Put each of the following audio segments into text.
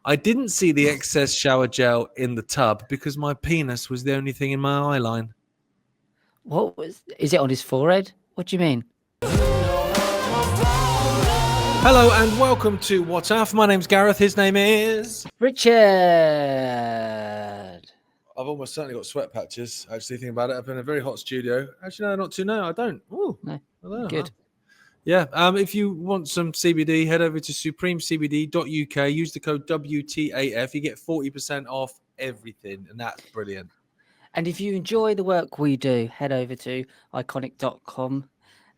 I didn't see the excess shower gel in the tub because my penis was the only thing in my eye line. Is it on his forehead? What do you mean? Hello and welcome to What's Up. My name's Gareth. His name is Richard. I've almost certainly got sweat patches. Actually, thinking about it, I've been in a very hot studio. Actually, no, not too. No, I don't. Oh, No, no, good. Yeah. If you want some CBD, head over to supremecbd.uk. Use the code WTAF. You get 40% off everything, and that's brilliant. And if you enjoy the work we do, head over to iconic.com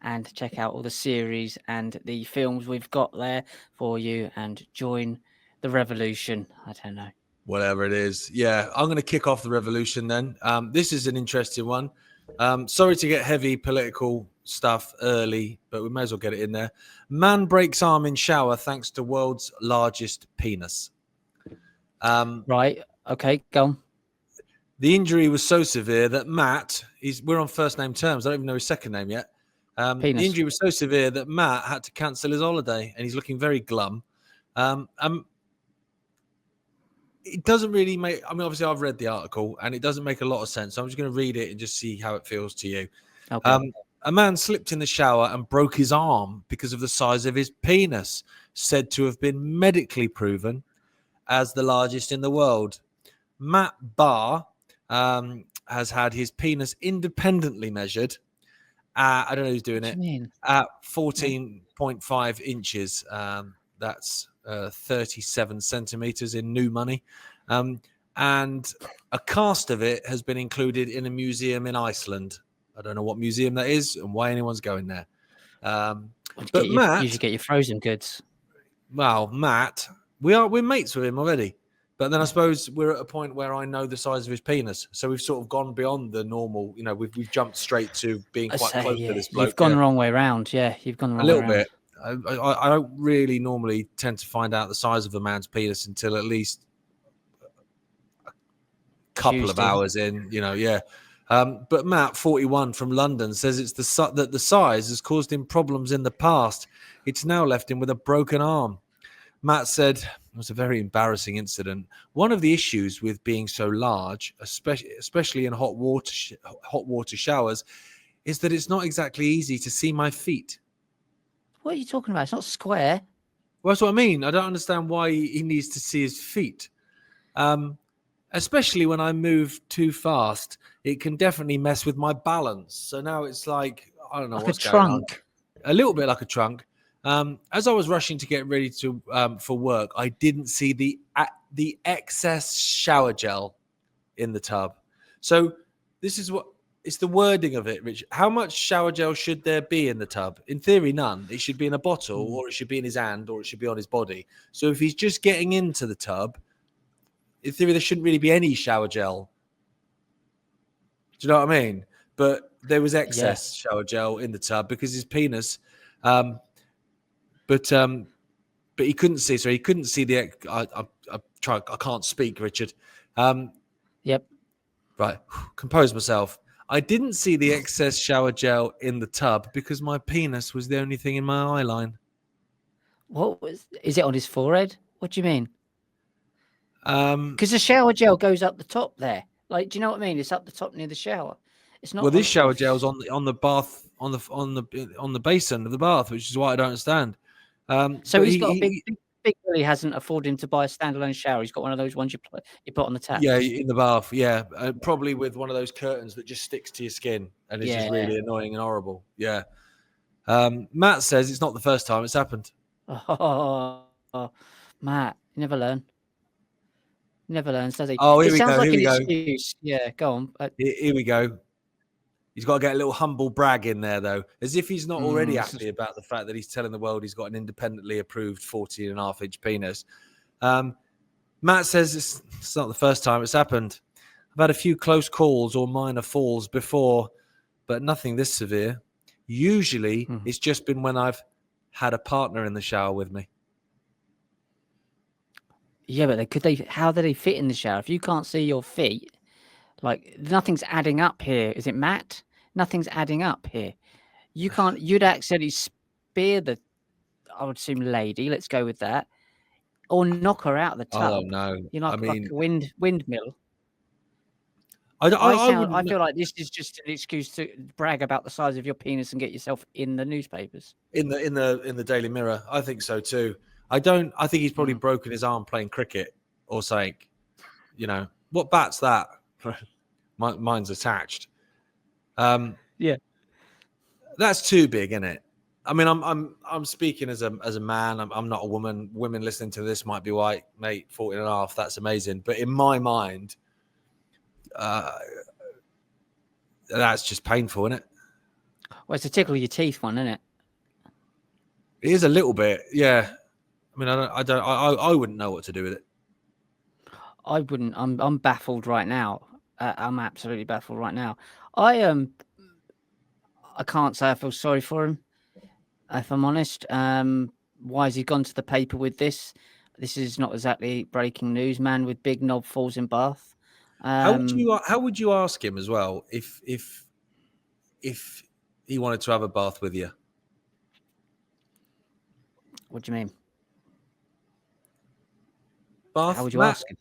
and check out all the series and the films we've got there for you and join the revolution. I don't know. Whatever it is. Yeah, I'm going to kick off the revolution then. This is an interesting one. Sorry to get heavy political stuff early, but we may as well get it in there. Man breaks arm in shower thanks to world's largest penis. Right. Okay, go on. The injury was so severe that Matt, we're on first name terms. I don't even know his second name yet. The injury was so severe that Matt had to cancel his holiday, and he's looking very glum. It doesn't really make, I mean, obviously I've read the article and it doesn't make a lot of sense. So I'm just going to read it and just see how it feels to you. Okay. A man slipped in the shower and broke his arm because of the size of his penis, said to have been medically proven as the largest in the world. Matt Barr has had his penis independently measured. I don't know who's doing it. At 14.5 inches. That's 37 centimeters in new money. And a cast of it has been included in a museum in Iceland. I don't know what museum that is and why anyone's going there. But Matt, you should get your frozen goods. Well, Matt, we're mates with him already. But then I suppose we're at a point where I know the size of his penis. So we've sort of gone beyond the normal, we've jumped straight to being quite close to this bloke. You've gone the wrong way around. Yeah, you've gone the wrong way around. A little bit. I don't really normally tend to find out the size of a man's penis until at least a couple of hours in, yeah. But Matt, 41 from London, says that the size has caused him problems in the past. It's now left him with a broken arm. Matt said it was a very embarrassing incident. One of the issues with being so large, especially in hot water showers, is that it's not exactly easy to see my feet. What are you talking about? It's not square. Well, that's what I mean. I don't understand why he needs to see his feet. Especially when I move too fast, it can definitely mess with my balance. So now it's like, I don't know what's going on. A little bit like a trunk. As I was rushing to get ready for work, I didn't see the excess shower gel in the tub. So this is what it's the wording of it, Rich. How much shower gel should there be in the tub? In theory, none. It should be in a bottle, or it should be in his hand, or it should be on his body. So if he's just getting into the tub, in theory, there shouldn't really be any shower gel. Do you know what I mean? But there was excess shower gel in the tub because his penis. But he couldn't see. So he couldn't see the. I can't speak, Richard. Yep. Right. Compose myself. I didn't see the excess shower gel in the tub because my penis was the only thing in my eye line. Is it on his forehead? What do you mean? Because the shower gel goes up the top there. Like, do you know what I mean? It's up the top near the shower. It's not. Well, this shower gel's on the bath on the basin of the bath, which is why I don't understand. So he's got a big bill. He hasn't afforded him to buy a standalone shower. He's got one of those ones you put on the tap. Yeah, in the bath. Yeah, probably with one of those curtains that just sticks to your skin, and it's just really annoying and horrible. Yeah. Matt says it's not the first time it's happened. Oh, Matt, you never learn. Never learns, does he? Oh, here we go. Here we go. Excuse. Yeah, go on. Here we go. He's got to get a little humble brag in there, though, as if he's not already happy about the fact that he's telling the world he's got an independently approved 14.5-inch penis. Matt says it's not the first time it's happened. I've had a few close calls or minor falls before, but nothing this severe. Usually, it's just been when I've had a partner in the shower with me. Yeah, but how do they fit in the shower? If you can't see your feet, like nothing's adding up here. Is it Matt? Nothing's adding up here. You'd accidentally spear the, I would assume, lady. Let's go with that. or knock her out of the tub. I don't know. Like a windmill. I feel like this is just an excuse to brag about the size of your penis and get yourself in the newspapers. In the Daily Mirror, I think so too. I think he's probably broken his arm playing cricket or something. What bat's that? Mine's attached. Yeah, that's too big, isn't it? I mean, I'm speaking as a man. I'm not a woman. Women listening to this might be white, mate. 14 and a half. That's amazing. But in my mind, that's just painful, isn't it? Well, it's a tickle your teeth one, isn't it? It is a little bit, yeah. I mean, I wouldn't know what to do with it. I wouldn't. I'm baffled right now. I'm absolutely baffled right now. I can't say I feel sorry for him, if I'm honest. Why has he gone to the paper with this? This is not exactly breaking news. Man with big knob falls in bath. How would you ask him as well if he wanted to have a bath with you? What do you mean? Bath? How would you ask him?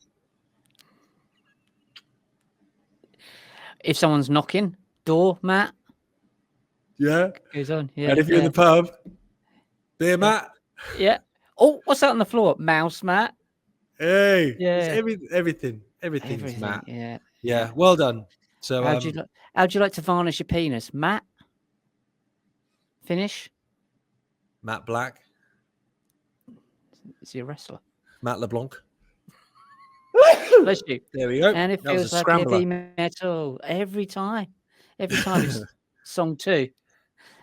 If someone's knocking door, Matt. Yeah. Goes on. Yeah. And if you're in the pub, beer, Matt. Yeah. Oh, what's that on the floor? Mouse, Matt. Hey. Yeah. Everything's Matt. Yeah. Yeah. Well done. So how'd you like to varnish your penis, Matt? Finish. Matt Black. Is he a wrestler? Matt LeBlanc. Bless you. There we go. And it feels like heavy metal every time. Every time it's song 2.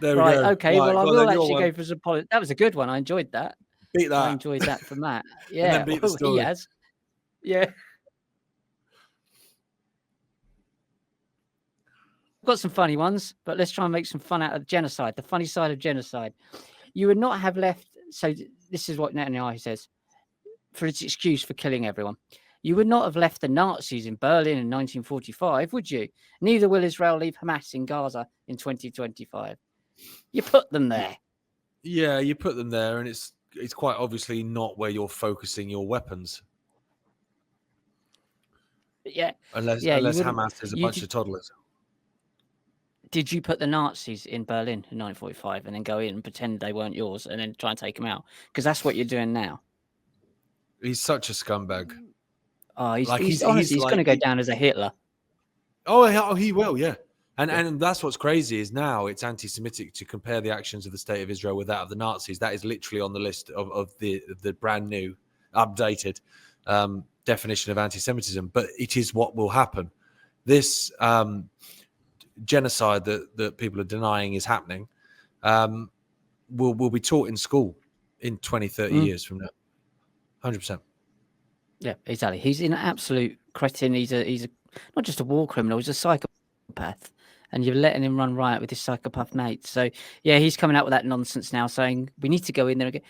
There we go. Okay. Well, I will actually go for some politics. That was a good one. I enjoyed that. Beat that. I enjoyed that for Matt. Yeah. Beat the story. He has. Yeah. Got some funny ones, but let's try and make some fun out of genocide. The funny side of genocide. You would not have left. So this is what Netanyahu says for its excuse for killing everyone. You would not have left the Nazis in Berlin in 1945, would you? Neither will Israel leave Hamas in Gaza in 2025. You put them there. Yeah, you put them there, and it's quite obviously not where you're focusing your weapons. Yeah. Unless Hamas is a bunch of toddlers. Did you put the Nazis in Berlin in 1945 and then go in and pretend they weren't yours and then try and take them out? Because that's what you're doing now. He's such a scumbag. Oh, he's going to go down as a Hitler. Oh, he will, yeah. And that's what's crazy is now it's anti-Semitic to compare the actions of the state of Israel with that of the Nazis. That is literally on the list of the brand new, updated definition of anti-Semitism. But it is what will happen. This genocide that people are denying is happening will be taught in school in 20, 30 years from now. 100%. Yeah, exactly. He's an absolute cretin. He's not just a war criminal, he's a psychopath. And you're letting him run riot with his psychopath mate. So, yeah, he's coming out with that nonsense now saying we need to go in there again.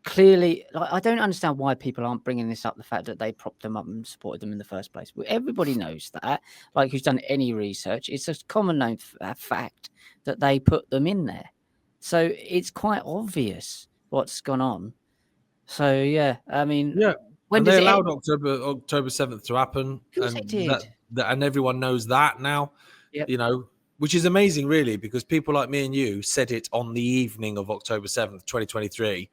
Clearly, I don't understand why people aren't bringing this up, the fact that they propped them up and supported them in the first place. Everybody knows that, like who's done any research. It's a common known fact that they put them in there. So it's quite obvious what's gone on. So, yeah, I mean... Yeah. When they allowed October 7th to happen, and everyone knows that now. Yep. Which is amazing, really, because people like me and you said it on the evening of October 7th, 2023,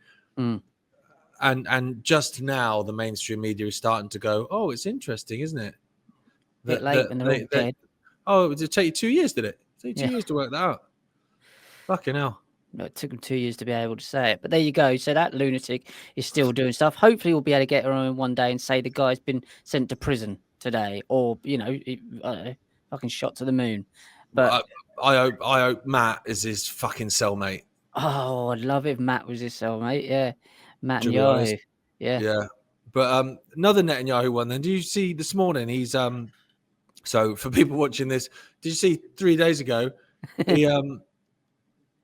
and just now the mainstream media is starting to go, "Oh, it's interesting, isn't it?" A bit late when they're all dead. Oh, did it take you 2 years? Did it? Take 2 years to work that out? Fucking hell. No, it took him 2 years to be able to say it. But there you go. So that lunatic is still doing stuff. Hopefully we'll be able to get her on one day and say the guy's been sent to prison today, or I don't know, fucking shot to the moon. But I hope Matt is his fucking cellmate. Oh, I'd love if Matt was his cellmate. Yeah, Matt and Yahoo. Yeah. But another Netanyahu one. Then, did you see this morning? He's So for people watching this, did you see 3 days ago?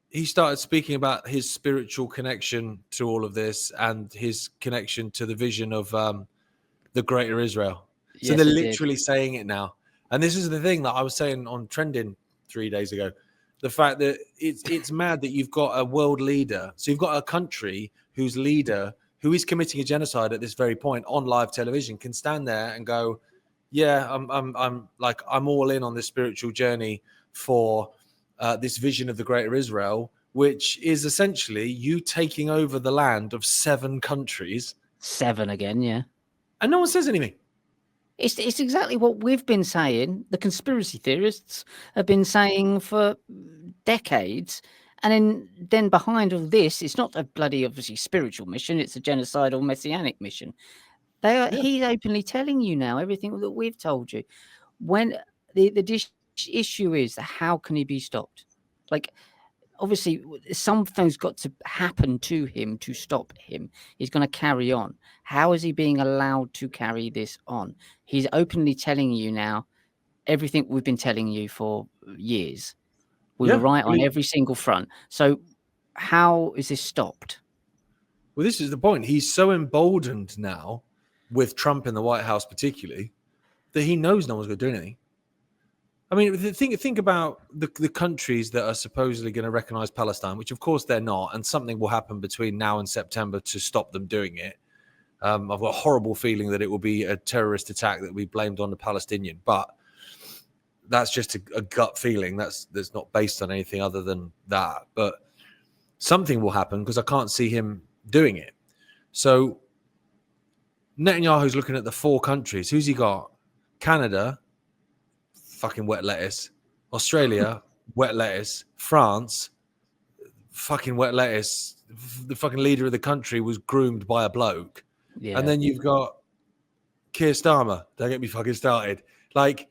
He started speaking about his spiritual connection to all of this and his connection to the vision of the greater Israel. So they're literally saying it now. And this is the thing that I was saying on Trending 3 days ago. The fact that it's mad that you've got a world leader. So you've got a country whose leader, who is committing a genocide at this very point on live television can stand there and go, yeah, I'm all in on this spiritual journey for this vision of the greater Israel, which is essentially you taking over the land of 7 countries. 7 again, yeah. And no one says anything. It's exactly what we've been saying. The conspiracy theorists have been saying for decades. And then behind all this, it's not a bloody, obviously, spiritual mission. It's a genocidal messianic mission. He's openly telling you now everything that we've told you. When the issue is, how can he be stopped? Like, obviously, something's got to happen to him to stop him. He's going to carry on. How is he being allowed to carry this on? He's openly telling you now everything we've been telling you for years. We were right on every single front. So how is this stopped? Well, this is the point. He's so emboldened now with Trump in the White House particularly that he knows no one's going to do anything. I mean, think about the countries that are supposedly going to recognize Palestine, which of course they're not, and something will happen between now and September to stop them doing it. I've got a horrible feeling that it will be a terrorist attack that will be blamed on the Palestinian, but that's just a gut feeling. That's not based on anything other than that. But something will happen because I can't see him doing it. So Netanyahu's looking at the 4 countries. Who's he got? Canada, fucking wet lettuce. Australia, wet lettuce. France, fucking wet lettuce. The fucking leader of the country was groomed by a bloke. Yeah. And then you've got Keir Starmer. Don't get me fucking started. Like,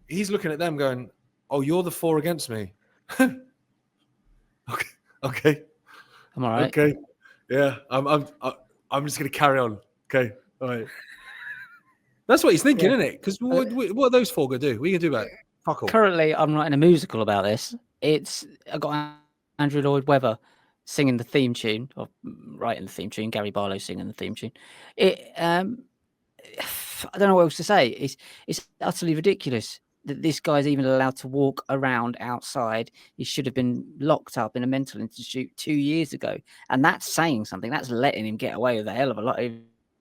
he's looking at them going, oh, you're the 4 against me. Okay. I'm all right. Okay. Yeah. I'm just going to carry on. Okay. All right. That's what he's thinking, isn't it? Because what are those 4 going to do? What are you going to do about it? Fuck all. Currently, I'm writing a musical about this. I got Andrew Lloyd Webber singing the theme tune, or writing the theme tune. Gary Barlow singing the theme tune. I don't know what else to say. It's utterly ridiculous that this guy's even allowed to walk around outside. He should have been locked up in a mental institute 2 years ago. And that's saying something. That's letting him get away with a hell of a lot over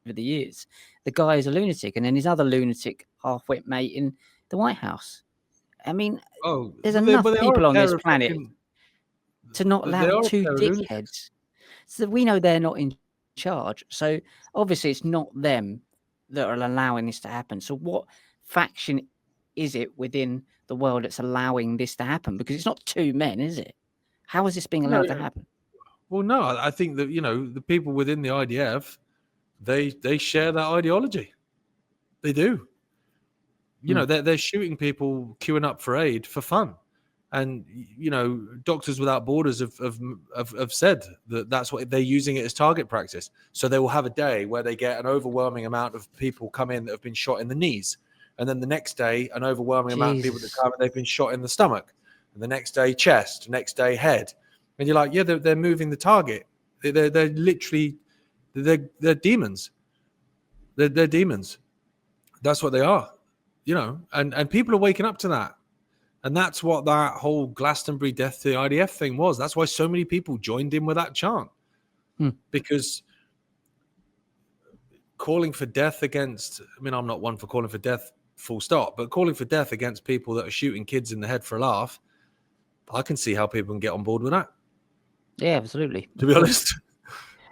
the years. The guy is a lunatic. And then his other lunatic half-wit mate in the White House. I mean, there's enough people on this planet to not allow 2 dickheads. So we know they're not in charge. So obviously it's not them that are allowing this to happen. So what faction is it within the world that's allowing this to happen? Because it's not 2 men, is it? How is this being allowed to happen? Well, no, I think that, the people within the IDF, they share that ideology. They do. They're shooting people queuing up for aid for fun. And, Doctors Without Borders have said that that's what they're using it as target practice. So they will have a day where they get an overwhelming amount of people come in that have been shot in the knees. And then the next day, an overwhelming amount of people that come and they've been shot in the stomach. And the next day, chest. Next day, head. And you're like, yeah, they're moving the target. They're literally, they're demons. They're demons. That's what they are, and people are waking up to that. And that's what that whole Glastonbury death to the IDF thing was. That's why so many people joined in with that chant. Because calling for death against, I'm not one for calling for death full stop, but calling for death against people that are shooting kids in the head for a laugh, I can see how people can get on board with that. Yeah, absolutely. To be honest.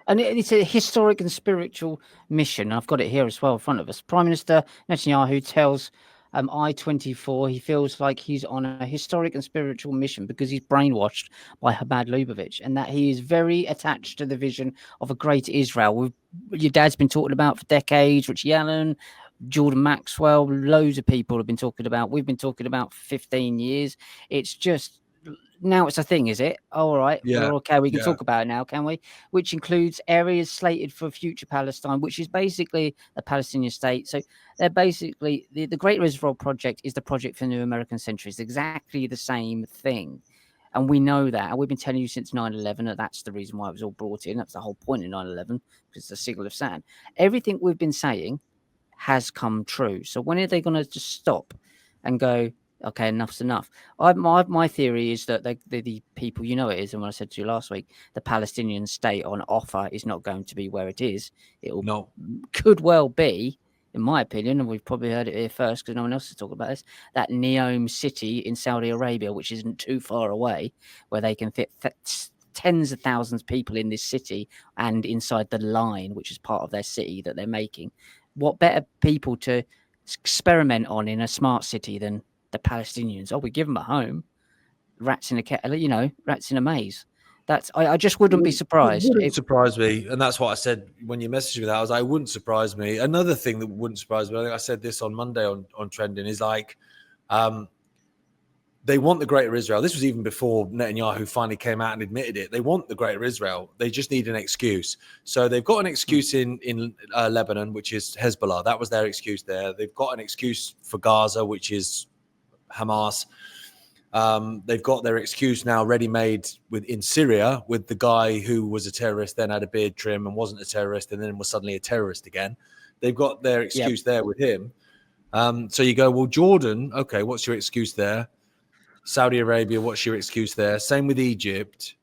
And it's a historic and spiritual mission. I've got it here as well in front of us. Prime Minister Netanyahu tells I-24 he feels like he's on a historic and spiritual mission because he's brainwashed by Chabad Lubavitch, and that he is very attached to the vision of a great Israel. Your dad's been talking about for decades, Richie Allen, Jordan Maxwell, loads of people have been talking about. We've been talking about for 15 years. It's just, now it's a thing, is it? All right. Yeah. We're okay. We can talk about it now, can we? Which includes areas slated for future Palestine, which is basically a Palestinian state. So they're basically, the Great Israel Project is the project for the new American century. It's exactly the same thing. And we know that. And we've been telling you since 9/11 that that's the reason why it was all brought in. That's the whole point of 9/11, because it's a signal of Saturn. Everything we've been saying has come true. So when are they going to just stop and go, Okay, enough's enough. My theory is that the people, you know, it is, and what I said to you last week, the Palestinian state on offer is not going to be where it is. Could well be, in my opinion, and we've probably heard it here first because no one else is talking about this, that Neom city in Saudi Arabia, which isn't too far away, where they can fit tens of thousands of people in this city and inside the line, which is part of their city that they're making. What better people to experiment on in a smart city than the Palestinians? Oh, we give them a home. Rats in a kettle, you know, rats in a maze. I just wouldn't be surprised. It wouldn't surprise me. And that's what I said when you messaged me that. I was like, it wouldn't surprise me. Another thing that wouldn't surprise me, I think I said this on Monday on Trending, is like, they want the Greater Israel. This was even before Netanyahu finally came out and admitted it. They want the Greater Israel. They just need an excuse. So they've got an excuse in Lebanon, which is Hezbollah. That was their excuse there. They've got an excuse for Gaza, which is Hamas. They've got their excuse now ready-made in Syria with the guy who was a terrorist, then had a beard trim and wasn't a terrorist, and then was suddenly a terrorist again. They've got their excuse there with him. So you go, well, Jordan, okay, what's your excuse there? Saudi Arabia, what's your excuse there? Same with Egypt.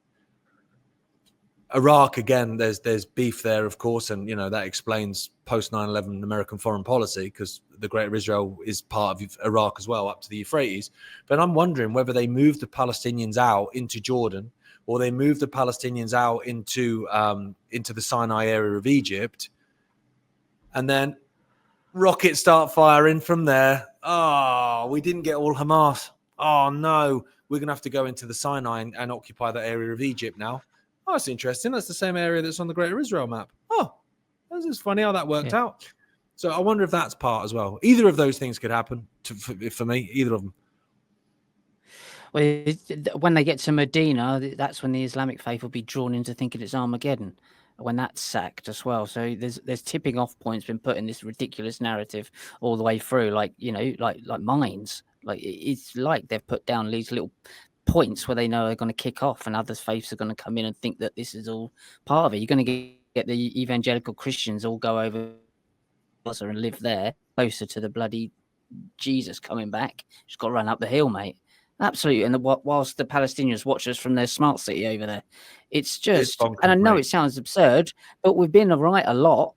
Iraq, again, there's beef there, of course, and, you know, that explains post 9/11 American foreign policy, because the Greater Israel is part of Iraq as well, up to the Euphrates. But I'm wondering whether they move the Palestinians out into Jordan, or they move the Palestinians out into the Sinai area of Egypt, and then rockets start firing from there. Oh, we didn't get all Hamas. Oh, no, we're going to have to go into the Sinai and occupy that area of Egypt now. Oh, that's interesting. That's the same area that's on the Greater Israel map. Oh, this is funny how that worked out. So I wonder if that's part as well. Either of those things could happen for me, either of them. Well, when they get to Medina, that's when the Islamic faith will be drawn into thinking it's Armageddon, when that's sacked as well. So there's tipping off points been put in this ridiculous narrative all the way through, like, you know, like mines. Like, it's like they've put down these little points where they know they're going to kick off, and other faiths are going to come in and think that this is all part of it. You're going to get the evangelical Christians all go over and live there, closer to the bloody Jesus coming back. Just got to run up the hill, mate. Absolutely. And whilst the Palestinians watch us from their smart city over there, it's just, bonkers, and I know it sounds absurd, but we've been right a lot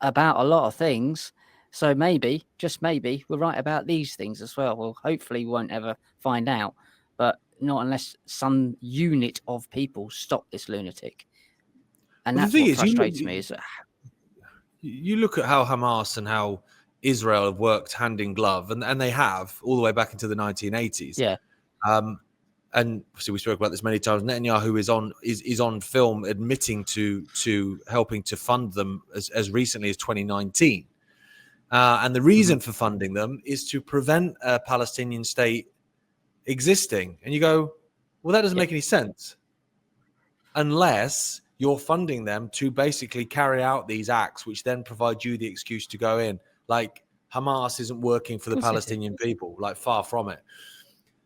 about a lot of things. So maybe, just maybe, we're right about these things as well. Well, hopefully we won't ever find out, but not unless some unit of people stop this lunatic. And that's what frustrates me. Is you look at how Hamas and how Israel have worked hand in glove, and they have all the way back into the 1980s. Yeah. And obviously we spoke about this many times. Netanyahu is on film admitting to helping to fund them as recently as 2019. And the reason for funding them is to prevent a Palestinian state existing. And you go, well, that doesn't make any sense unless you're funding them to basically carry out these acts, which then provide you the excuse to go in. Like, Hamas isn't working for the Palestinian people, like, far from it.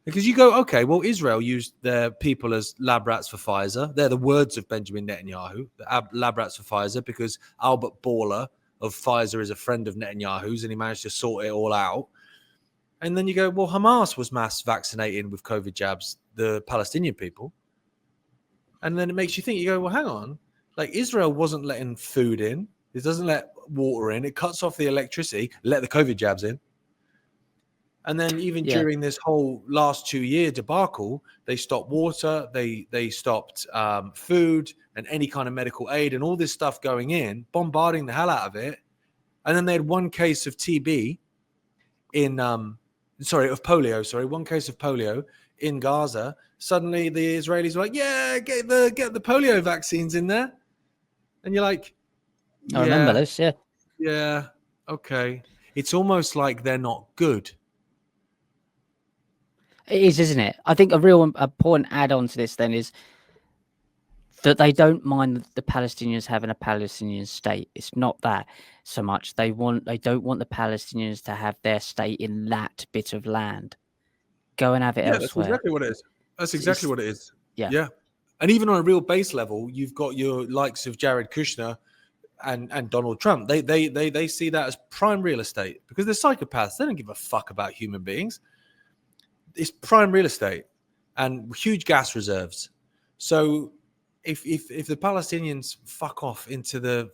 Because you go, okay, well, Israel used their people as lab rats for Pfizer. They're the words of Benjamin Netanyahu, the lab rats for Pfizer, because Albert Bourla of Pfizer is a friend of Netanyahu's, and he managed to sort it all out. And then you go, well, Hamas was mass vaccinating with COVID jabs the Palestinian people. And then it makes you think, you go, well, hang on. Like, Israel wasn't letting food in. It doesn't let water in. It cuts off the electricity, let the COVID jabs in. And then even during this whole last 2-year debacle, they stopped water, they stopped food and any kind of medical aid and all this stuff going in, bombarding the hell out of it. And then they had one case of TB one case of polio in Gaza. Suddenly the Israelis were like, yeah, get the polio vaccines in there. And you're like, I remember this, yeah, okay. It's almost like they're not good. It is, isn't it? I think a real important add-on to this then is that they don't mind the Palestinians having a Palestinian state. It's not that so much. They don't want the Palestinians to have their state in that bit of land. Go and have it elsewhere. That's exactly what it is. That's exactly what it is. Yeah. And even on a real base level, you've got your likes of Jared Kushner and Donald Trump. They see that as prime real estate because they're psychopaths. They don't give a fuck about human beings. it's prime real estate and huge gas reserves. So if the Palestinians fuck off into the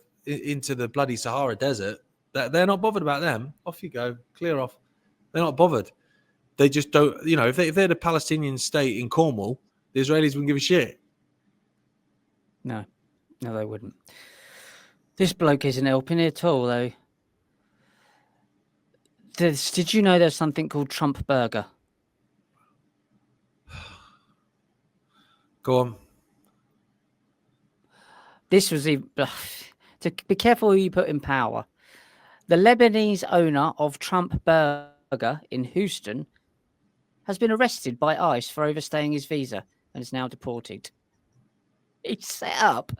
bloody Sahara Desert, they're not bothered about them. Off you go, clear off. They're not bothered. They just don't. If they're the Palestinian state in Cornwall, the Israelis wouldn't give a shit. No, they wouldn't. This bloke isn't helping at all, though. Did you know there's something called Trump burger? Go on. This was to be careful who you put in power. The Lebanese owner of Trump Burger in Houston has been arrested by ICE for overstaying his visa and is now deported. He set up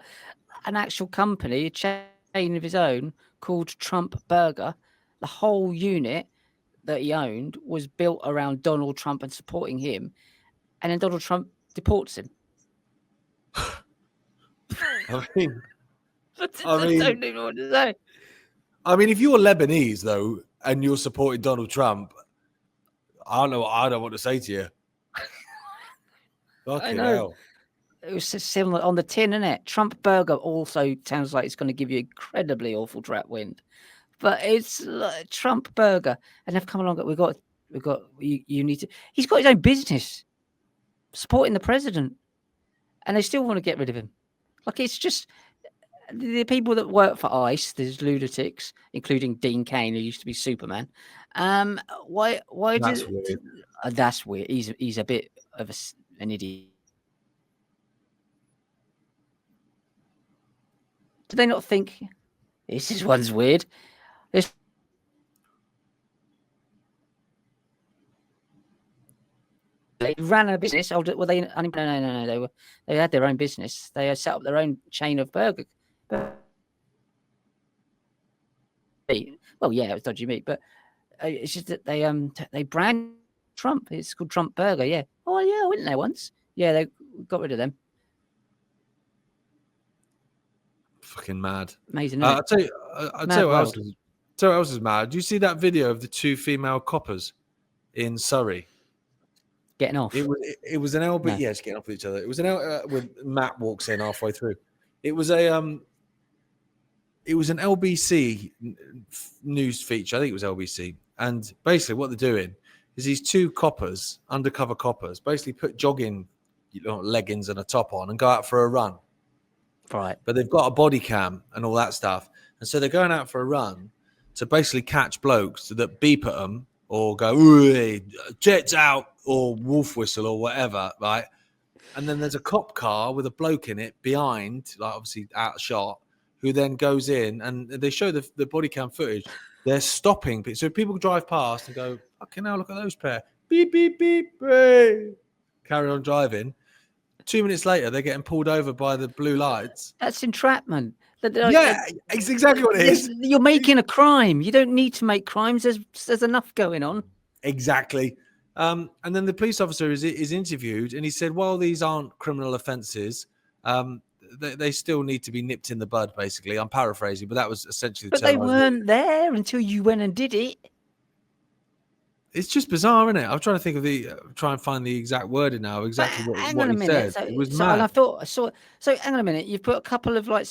an actual company, a chain of his own, called Trump Burger. The whole unit that he owned was built around Donald Trump and supporting him, and then Donald Trump deports him. I mean, I don't even know what to say. I mean, if you're Lebanese though, and you're supporting Donald Trump, I don't know what to say to you. Fucking hell. It was similar on the tin, isn't it? Trump Burger also sounds like it's going to give you incredibly awful trap wind, but it's like Trump Burger, and they've come along. We've got. You need to. He's got his own business, supporting the president, and they still want to get rid of him. Like, it's just the people that work for ICE. There's lunatics, including Dean Cain, who used to be Superman. Why? That's weird. That's weird. He's a bit of an idiot. Do they not think this one's weird? They ran a business. No. They had their own business. They had set up their own chain of burger. Well, yeah, it was dodgy meat, but it's just that they brand Trump. It's called Trump Burger. Yeah. Oh yeah, I went there once. Yeah, they got rid of them. Fucking mad. Amazing. I'll tell you what else is mad. Do you see that video of the two female coppers in Surrey getting off? It was an LB. No. Yes, getting off with each other. It was an when Matt walks in halfway through. It was an LBC news feature. I think it was LBC. And basically, what they're doing is these two coppers, undercover coppers, basically put jogging leggings and a top on and go out for a run. Right. But they've got a body cam and all that stuff. And so they're going out for a run to basically catch blokes that beep at them or go, jets out, or wolf whistle or whatever, right? And then there's a cop car with a bloke in it behind, like obviously out of shot, who then goes in and they show the body cam footage. They're stopping. So people drive past and go, fucking hell, look at those pair. Beep, beep, beep, beep. Carry on driving. 2 minutes later, they're getting pulled over by the blue lights. That's entrapment. Yeah, it's exactly what it is. You're making a crime. You don't need to make crimes. There's enough going on. Exactly. And then the police officer is interviewed, and he said, "Well, these aren't criminal offences. They still need to be nipped in the bud." Basically, I'm paraphrasing, but that was essentially. But they weren't there until you went and did it. It's just bizarre, isn't it? I'm trying to think of try and find the exact wording now. Exactly what he said. It was mad. And I thought, so hang on a minute. You've put a couple of like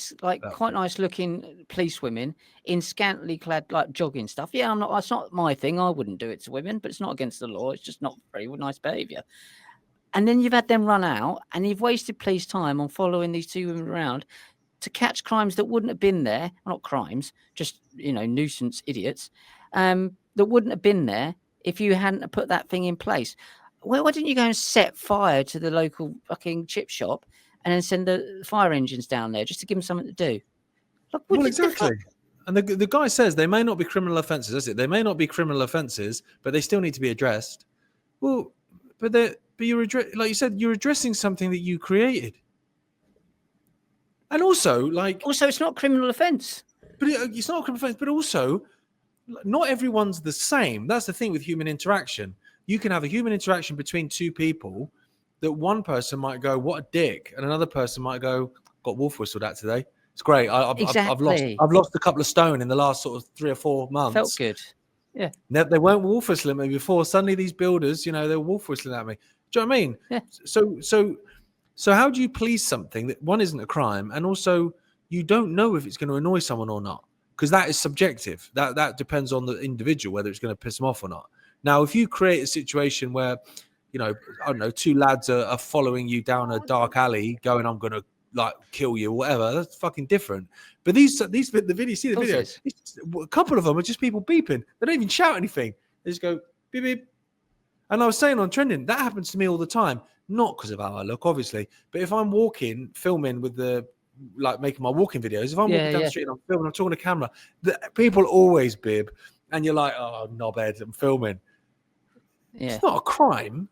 quite nice looking police women in scantily clad like jogging stuff. Yeah, I'm not. That's not my thing. I wouldn't do it to women, but it's not against the law. It's just not very nice behaviour. And then you've had them run out, and you've wasted police time on following these two women around to catch crimes that wouldn't have been there. Well, not crimes, just nuisance idiots that wouldn't have been there if you hadn't put that thing in place. Why didn't you go and set fire to the local fucking chip shop and then send the fire engines down there just to give them something to do? Look, well, exactly. And the guy says they may not be criminal offences, that's it. They may not be criminal offences, but they still need to be addressed. Well, but you're like you said, you're addressing something that you created. And also, it's not a criminal offence. But it's not a criminal offence, but also, not everyone's the same. That's the thing with human interaction. You can have a human interaction between two people that one person might go, "What a dick," and another person might go, "Got wolf whistled at today. It's great. I've lost a couple of stone in the last sort of 3 or 4 months. Felt good. Yeah. They weren't wolf whistling at me before. Suddenly these builders, they're wolf whistling at me. Do you know what I mean? Yeah. So how do you police something that, one, isn't a crime, and also you don't know if it's going to annoy someone or not? Because that is subjective. That depends on the individual, whether it's going to piss them off or not. Now, if you create a situation where, I don't know, two lads are following you down a dark alley going, I'm going to like kill you or whatever, that's fucking different. But the video, see the video, a couple of them are just people beeping. They don't even shout anything. They just go beep beep. And I was saying on trending, that happens to me all the time, not because of how I look, obviously, but if I'm filming with making my walking videos, if I'm walking down the street and I'm filming, I'm talking to camera, people always bib, and you're like, oh, knobhead, I'm filming. Yeah. It's not a crime.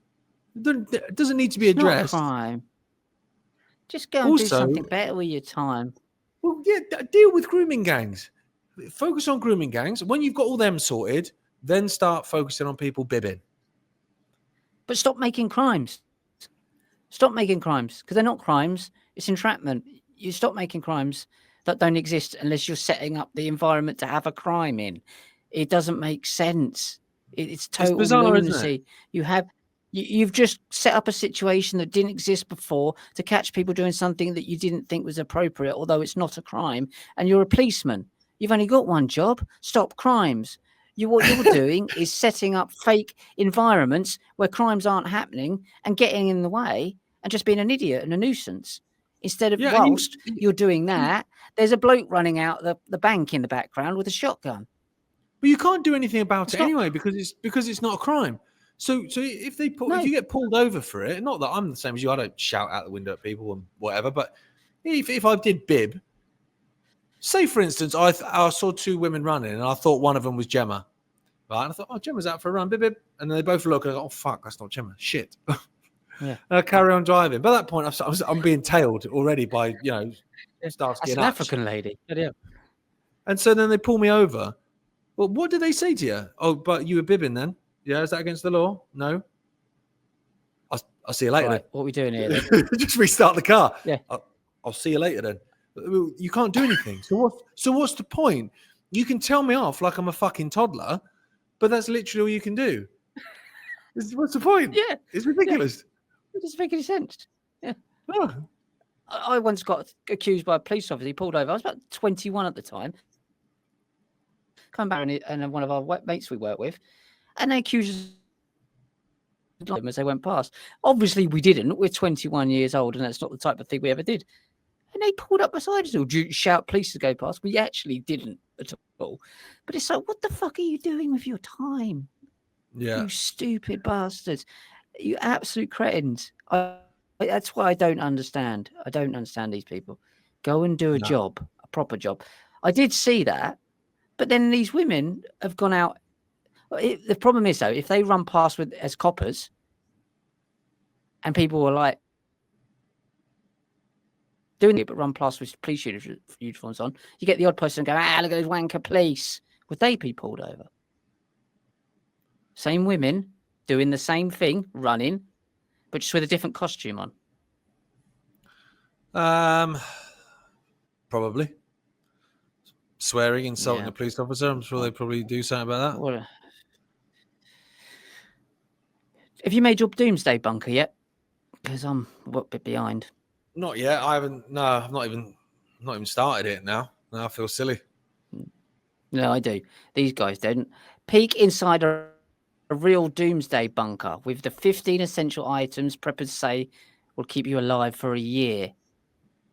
It doesn't need to be addressed. Not a crime. Just go and do something better with your time. Well, yeah, deal with grooming gangs. Focus on grooming gangs. When you've got all them sorted, then start focusing on people bibbing. But stop making crimes. Stop making crimes, because they're not crimes. It's entrapment. You stop making crimes that don't exist unless you're setting up the environment to have a crime in. It doesn't make sense. It's total lunacy. You've just set up a situation that didn't exist before to catch people doing something that you didn't think was appropriate, although it's not a crime, and you're a policeman. You've only got one job: stop crimes. What you're doing is setting up fake environments where crimes aren't happening and getting in the way and just being an idiot and a nuisance. Instead of whilst you're doing that, there's a bloke running out the bank in the background with a shotgun. But you can't do anything about it anyway because it's not a crime. So if you get pulled over for it, not that I'm the same as you, I don't shout out the window at people and whatever, but if I did bib, say for instance, I saw two women running and I thought one of them was Gemma, right? And I thought, oh, Gemma's out for a run, bib bib, and then they both look and I go, oh fuck, that's not Gemma, shit. Yeah. And I carry on driving. By that point, I'm being tailed already by Starsky and an African lady. Yeah. And so then they pull me over. Well, what did they say to you? Oh, but you were bibbing then? Yeah, is that against the law? No. I'll see you later. Right, what are we doing here? Just restart the car. Yeah. I'll see you later then. You can't do anything. So what's the point? You can tell me off like I'm a fucking toddler, but that's literally all you can do. What's the point? Yeah. It's ridiculous. Yeah. It doesn't make any sense. Yeah. Oh. I once got accused by a police officer. He pulled over. I was about 21 at the time. Come back and one of our mates we work with, and they accused us as they went past. Obviously, we didn't. We're 21 years old, and that's not the type of thing we ever did. And they pulled up beside us. Did you shout police to go past? We actually didn't at all. But it's like, what the fuck are you doing with your time? Yeah. You stupid bastards. You absolute cretins. That's why I don't understand. I don't understand these people. Go and do a job, a proper job. I did see that, but then these women have gone out. The problem is, though, if they run past as coppers and people were like doing it, but run past with police uniforms on, you get the odd person go, look at those wanker police. Would they be pulled over? Same women doing the same thing, running, but just with a different costume on. Probably. Swearing, insulting a police officer. I'm sure they probably do something about that. Have you made your doomsday bunker yet? Because I'm a bit behind. Not yet. I haven't. No, I've not even started it now. Now I feel silly. No, I do. These guys don't. Peek inside a real doomsday bunker with the 15 essential items preppers say will keep you alive for a year.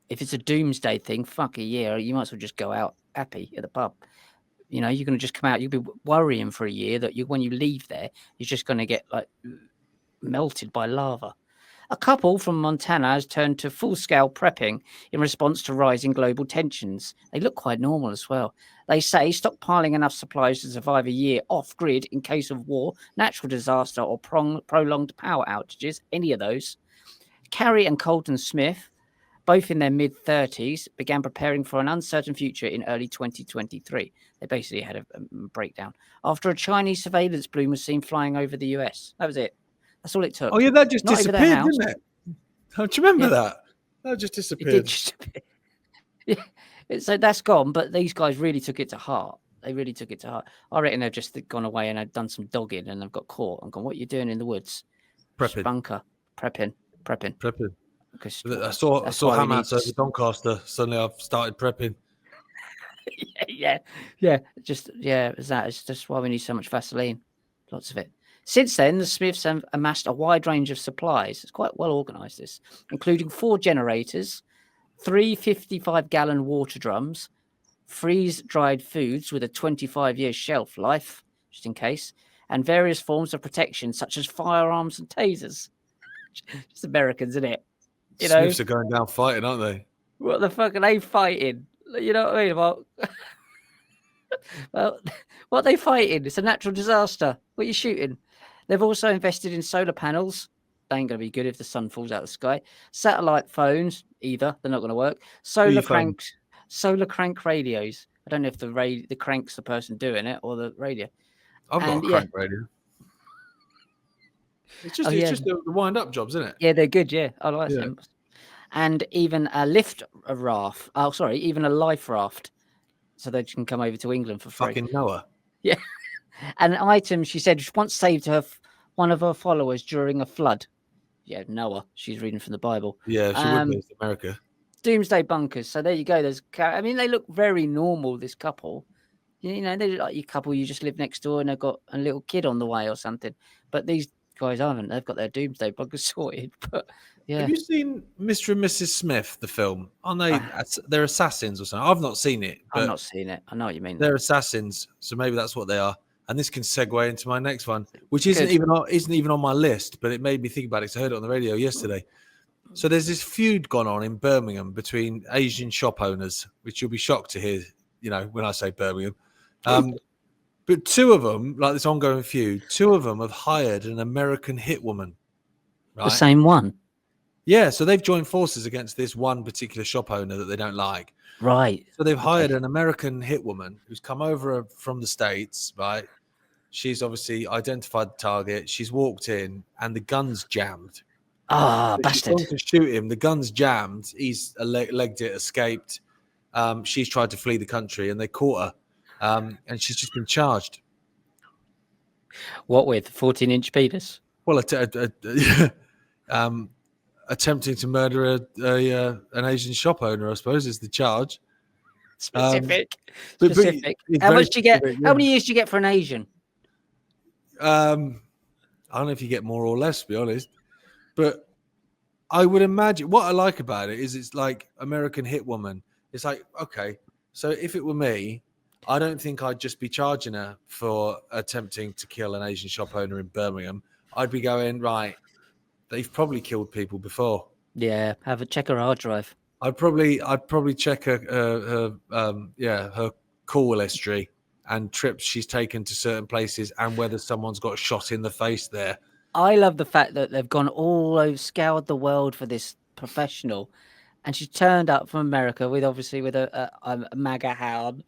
If it's a doomsday thing, fuck a year. You might as well just go out happy at the pub. You're going to just come out. You'll be worrying for a year that when you leave there, you're just going to get like melted by lava. A couple from Montana has turned to full-scale prepping in response to rising global tensions. They look quite normal as well. They say stockpiling enough supplies to survive a year off-grid in case of war, natural disaster, or prolonged power outages, any of those. Carrie and Colton Smith, both in their mid-30s, began preparing for an uncertain future in early 2023. They basically had a breakdown after a Chinese surveillance balloon was seen flying over the US. That was it. That's all it took. Oh, yeah, that just disappeared, didn't it? Don't you remember that? That just disappeared. It did disappear. Yeah. So that's gone, but these guys really took it to heart. They really took it to heart. I reckon they've just gone away and they've done some dogging and they've got caught and gone, what are you doing in the woods? Prepping. Bunker. Prepping. Because I saw Hamas over Doncaster. Suddenly I've started prepping. yeah. Just it's just why we need so much Vaseline. Lots of it. Since then, the Smiths have amassed a wide range of supplies. It's quite well organised, this, including 4 generators, 3 55-gallon water drums, freeze-dried foods with a 25-year shelf life, just in case, and various forms of protection, such as firearms and tasers. Just Americans, isn't it? Smiths are going down fighting, aren't they? What the fuck are they fighting? You know what I mean? Well, what are they fighting? It's a natural disaster. What are you shooting? They've also invested in solar panels. They ain't going to be good if the sun falls out of the sky. Satellite phones, either. They're not going to work. Solar crank radios. I don't know if the crank's the person doing it or the radio. I've got a crank radio. It's just the wind-up jobs, isn't it? Yeah, they're good, yeah. I like them. And even a raft. Oh, sorry, even a life raft. So they can come over to England for free. Fucking Noah. Yeah. An item, she said, once saved one of her followers during a flood. Yeah, Noah. She's reading from the Bible. Yeah, she would be. It's America. Doomsday bunkers. So there you go. They look very normal, this couple. You know, they're like your couple you just live next door and they've got a little kid on the way or something. But these guys haven't. They've got their doomsday bunkers sorted. But yeah. Have you seen Mr. and Mrs. Smith, the film? Aren't they? They're assassins or something. I've not seen it. I've not seen it. I know what you mean. They're assassins, so maybe that's what they are. And this can segue into my next one, which isn't even on my list, but it made me think about it because I heard it on the radio yesterday. So there's this feud gone on in Birmingham between Asian shop owners, which you'll be shocked to hear, you know, when I say Birmingham. But 2 of them, like this ongoing feud, 2 of them have hired an American hitwoman. Right? The same one? Yeah, so they've joined forces against this one particular shop owner that they don't like. Right. So they've hired an American hitwoman who's come over from the States, right? She's obviously identified the target. She's walked in and the gun's jammed. Bastard. She's gone to shoot him. The gun's jammed. He's legged it, escaped. She's tried to flee the country and they caught her. And she's just been charged. What with? 14-inch penis? Well, attempting to murder an Asian shop owner, I suppose, is the charge. Specific. How much do you get? How many years do you get for an Asian? I don't know if you get more or less, to be honest. But I would imagine what I like about it is it's like American Hitwoman. It's like, okay, so if it were me, I don't think I'd just be charging her for attempting to kill an Asian shop owner in Birmingham. I'd be going, right, they've probably killed people before. Yeah, check her hard drive. I'd probably check her call history and trips she's taken to certain places and whether someone's got shot in the face there. I love the fact that they've gone all over, scoured the world for this professional, and she turned up from America with a MAGA hound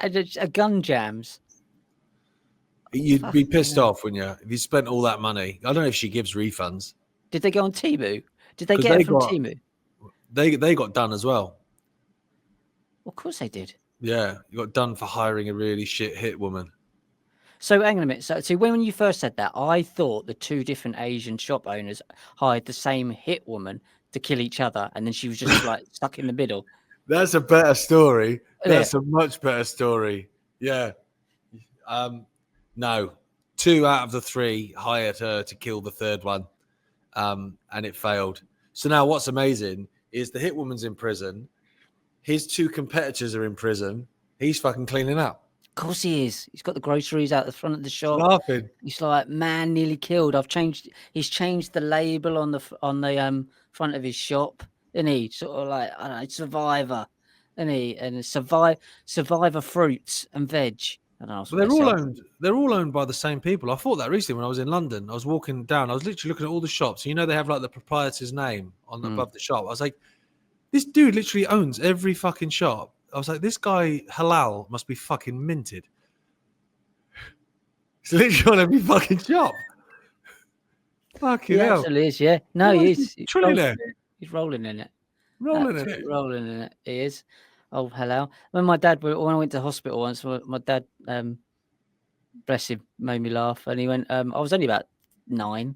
and a gun jams. You'd be pissed off, wouldn't you, if you spent all that money? I don't know if she gives refunds. Did they go on Temu? Did they get it from Temu? They got done as well. Of course they did. Yeah, you got done for hiring a really shit hit woman. So hang on a minute. So when you first said that, I thought the 2 different Asian shop owners hired the same hit woman to kill each other, and then she was just like stuck in the middle. That's a better story. That's a much better story. Yeah. No, 2 out of the 3 hired her to kill the 3rd one, and it failed. So now what's amazing is the hit woman's in prison. His 2 competitors are in prison. He's fucking cleaning up. Of course he is. He's got the groceries out the front of the shop. Laughing. He's like, man, nearly killed. He's changed the label on the front of his shop, isn't he? Sort of like, I don't know, survivor, isn't he? And survivor fruits and veg. I don't know. Well, they're all owned by the same people. I thought that recently when I was in London. I was walking down. I was literally looking at all the shops. You know, they have like the proprietor's name above the shop. I was like, this dude literally owns every fucking shop. I was like, this guy halal must be fucking minted. He's literally on every fucking shop. Fucking hell. Absolutely is, yeah. No, he's trillionaire. He's rolling in it. Rolling in it. Rolling in it. He is. Oh, hello. When I went to hospital once, my dad, bless him, made me laugh, and he went, I was only about 9,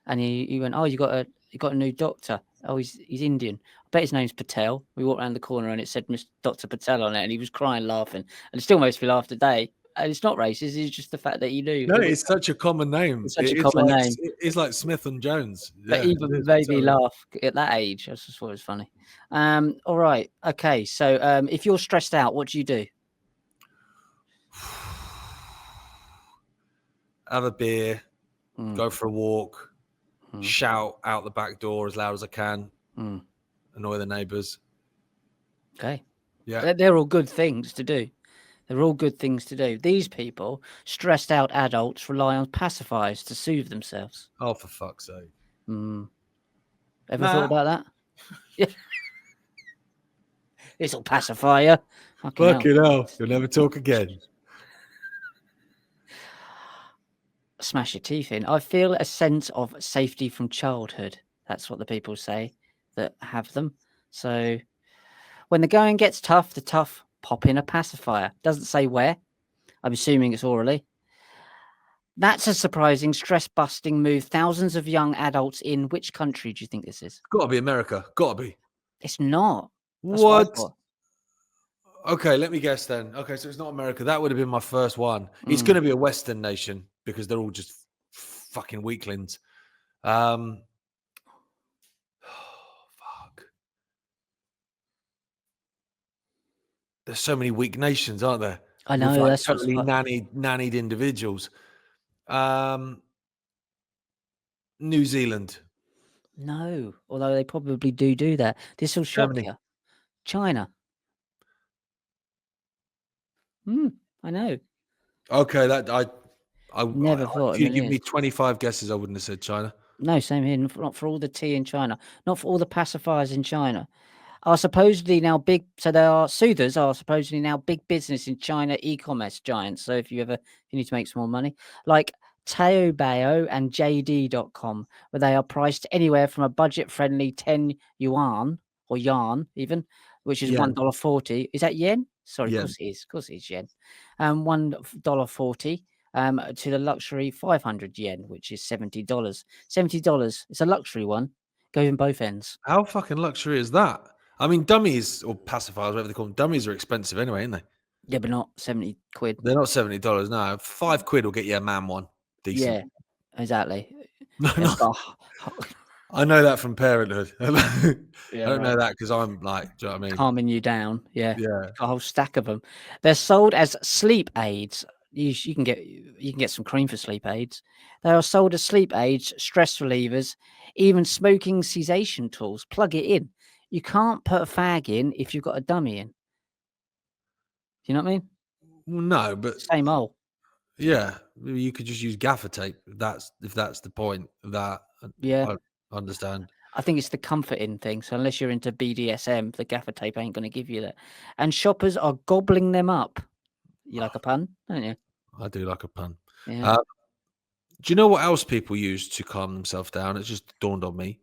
and he went, "Oh, you got a new doctor. Oh, he's Indian. I bet his name's Patel." We walked around the corner and it said Mr. Dr. Patel on it, and he was crying, laughing, and it still makes me laugh today. And it's not racist; it's just the fact that he knew No, it was it's such a common name. such a common name. It's like Smith and Jones. But Yeah, it even is. made me Totally. laugh at that age. I just thought it was funny. All right. Okay. So, if you're stressed out, what do you do? Have a beer, Mm, go for a walk, mm, shout out the back door as loud as I can, mm. annoy the neighbours. Okay. Yeah. They're all good things to do. They're all good things to do. These people, stressed out adults, rely on pacifiers to soothe themselves. Oh, for fuck's sake. Mm. Ever thought Nah. about that? Yeah. This'll pacify you. Fucking hell. Fucking hell. You'll never talk again. Smash your teeth in. I feel a sense of safety from childhood. That's what the people say that have them. So when the going gets tough, the tough pop in a pacifier. Doesn't say where. I'm assuming it's orally. That's a surprising stress-busting move. Thousands of young adults in which country do you think this is? Gotta be America. Gotta be. It's not. That's what I What? thought. Okay, let me guess then. Okay, so it's not America. That would have been my first one. It's Mm. going to be a Western nation because they're all just fucking weaklings. Fuck. There's so many weak nations, aren't there? I With know, like that's what's totally fu nannied individuals. New Zealand, No, although they probably do that. This'll shock Germany. you. China. I know. Okay, that Never thought if in a you give million me years. 25 guesses, I wouldn't have said China. No, same here. Not for all the tea in China. Not for all the pacifiers in China. Are supposedly now big. So they are soothers are supposedly now big business in China e-commerce giants. So if you need to make some more money, like Taobao and JD.com, where they are priced anywhere from a budget-friendly 10 yuan or yarn even, which is Yeah, $1.40. Is that yen? Sorry, of yeah. course it is. Of course it's yen. $1.40 to the luxury 500 yen, which is $70. $70. It's a luxury one. Goes in both ends. How fucking luxury is that? I mean, dummies or pacifiers, whatever they call them, dummies are expensive anyway, aren't they? Yeah, but not 70 quid. They're not $70. No, £5 will get you a man one. Decent. Yeah, exactly. No, It's no. got I know that from parenthood. I yeah, don't right. know that because I'm like, do you know what I mean? Calming you down. Yeah. Yeah. Got a whole stack of them. They're sold as sleep aids. You can get some cream for sleep aids. They are sold as sleep aids, stress relievers, even smoking cessation tools. Plug it in. You can't put a fag in if you've got a dummy in. Do you know what I mean? Well, no, but Same hole. yeah, you could just use gaffer tape. If that's the point of that. Yeah. I understand. I think it's the comforting thing. So unless you're into BDSM, the gaffer tape ain't going to give you that. And shoppers are gobbling them up. You like a pun, don't you? I do like a pun. Yeah. Uh, do you know what else people use to calm themselves down? It's just dawned on me.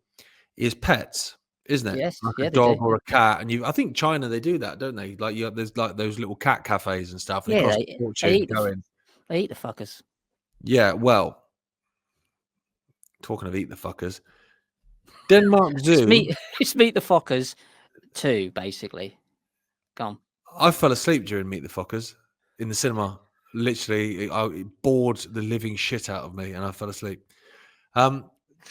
Is pets, isn't it? Yes. Like a Yeah, they dog do. or a cat, and I think China they do that, don't they? Like there's like those little cat cafes and stuff, and it Yeah, costs a they fortune eat to go in. they eat the fuckers. Yeah, well, talking of eat the fuckers, Denmark It's Zoo. meat. It's meat the fuckers too, basically. Gone. I fell asleep during Meet the Fockers in the cinema. Literally, it bored the living shit out of me, and I fell asleep.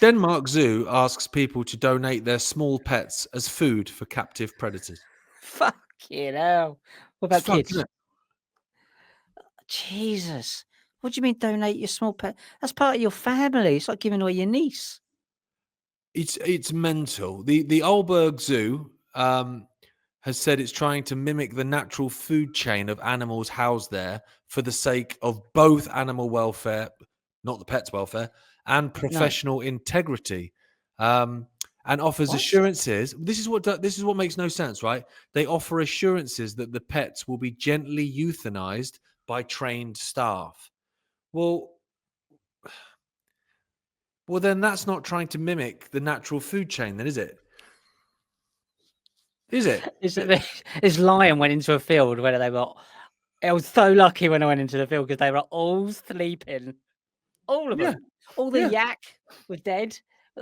Denmark Zoo asks people to donate their small pets as food for captive predators. Fucking hell. What It's about fucked, isn't kids? it? Jesus. What do you mean donate your small pet? That's part of your family. It's like giving away your niece. It's mental. The Aalborg Zoo has said it's trying to mimic the natural food chain of animals housed there for the sake of both animal welfare, not the pet's welfare, and No. professional integrity. And offers What? assurances. This is what makes no sense, right? They offer assurances that the pets will be gently euthanized by trained staff. Well, then that's not trying to mimic the natural food chain, then, is it? Is it? This lion went into a field where they were. I was so lucky when I went into the field because they were all sleeping, all of Yeah, them. All the yeah. yak were dead,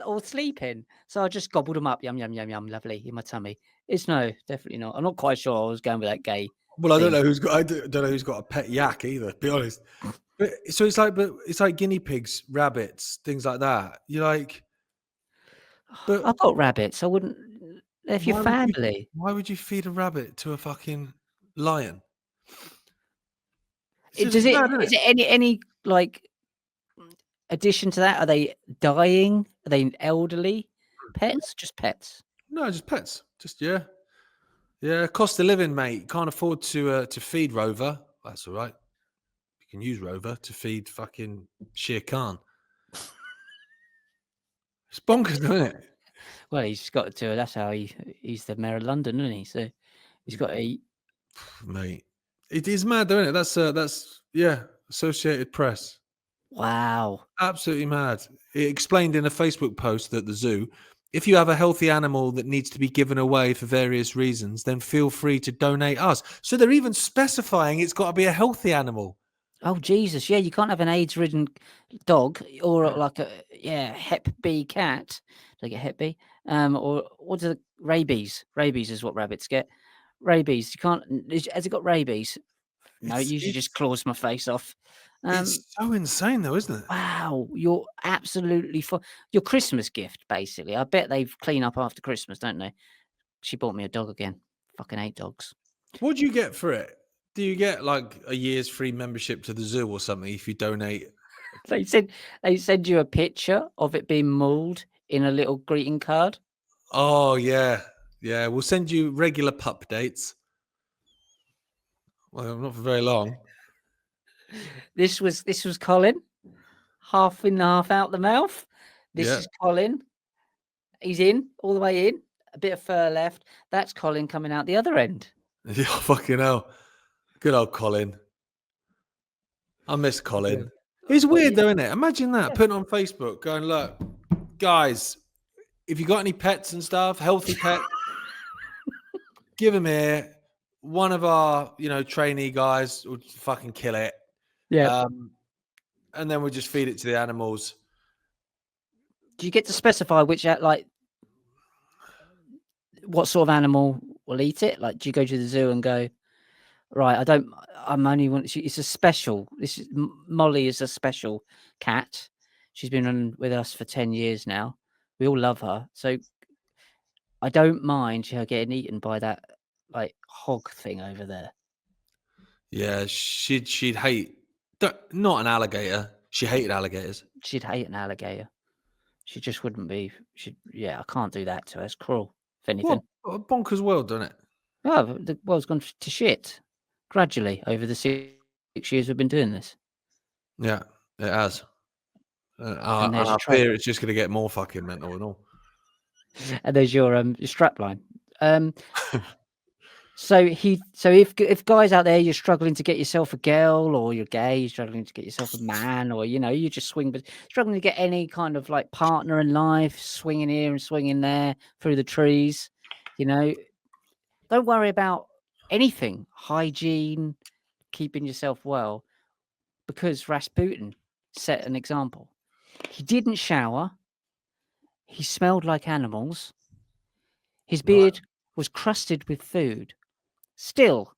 all sleeping. So I just gobbled them up. Yum yum yum yum. Lovely in my tummy. It's no, definitely not. I'm not quite sure I was going with that gay. Well, I don't theme. know who's got. I don't know who's got a pet yak either. To be honest. But so it's like guinea pigs, rabbits, things like that. You're like, but I've got rabbits. I wouldn't. If your family. why would you feed a rabbit to a fucking lion? It's Does just it? mad, isn't Is it? it any like addition to that? Are they dying? Are they elderly? Pets? Just pets. No, just pets. Just yeah. Cost of living, mate. Can't afford to feed Rover. That's all right. You can use Rover to feed fucking Shere Khan. It's bonkers, isn't it? Well, he's got to. That's how he's the mayor of London, isn't he? So he's got to eat. Mate, it is mad, though, isn't it? That's Associated Press. Wow. Absolutely mad. It explained in a Facebook post at the zoo, if you have a healthy animal that needs to be given away for various reasons, then feel free to donate us. So they're even specifying it's got to be a healthy animal. Oh Jesus! Yeah, you can't have an AIDS-ridden dog or like a Hep B cat. Do they get Hep B? Or what's the rabies? Rabies is what rabbits get. Rabies. You can't. Has it got rabies? No, it usually just claws my face off. It's so insane, though, isn't it? Wow, you're absolutely your Christmas gift, basically. I bet they clean up after Christmas, don't they? She bought me a dog again. Fucking 8 dogs. What do you get for it? Do you get like a year's free membership to the zoo or something if you donate? They send you a picture of it being mauled in a little greeting card. Oh yeah. We'll send you regular pup dates. Well, not for very long. This was Colin, half in, half out the mouth. This is Colin. He's in all the way in. A bit of fur left. That's Colin coming out the other end. Yeah, fucking hell. Good old Colin. I miss Colin. It's weird though, isn't it? Imagine that, putting on Facebook, going, look, guys, if you got any pets and stuff, healthy pets, give them here. One of our, trainee guys would fucking kill it. Yeah. And then we'll just feed it to the animals. Do you get to specify which, like, what sort of animal will eat it? Like, do you go to the zoo and go, right, I'm only want, it's a special, Molly is a special cat. She's been with us for 10 years now. We all love her. So I don't mind her getting eaten by that, like, hog thing over there. Yeah, she'd hate, not an alligator. She hated alligators. She'd hate an alligator. She just wouldn't be. I can't do that to her. It's cruel, if anything. What a bonkers world, doesn't it? Oh, the world's gone to shit gradually over the 6 years we've been doing this. Yeah, it has. And our fear it's just going to get more fucking mental and all. And there's your strap line. So if guys out there, you're struggling to get yourself a girl, or you're gay, you're struggling to get yourself a man, or you just struggling to get any kind of like partner in life, swinging here and swinging there through the trees, don't worry about anything, hygiene, keeping yourself well, because Rasputin set an example. He didn't shower. He smelled like animals. His beard was crusted with food. Still,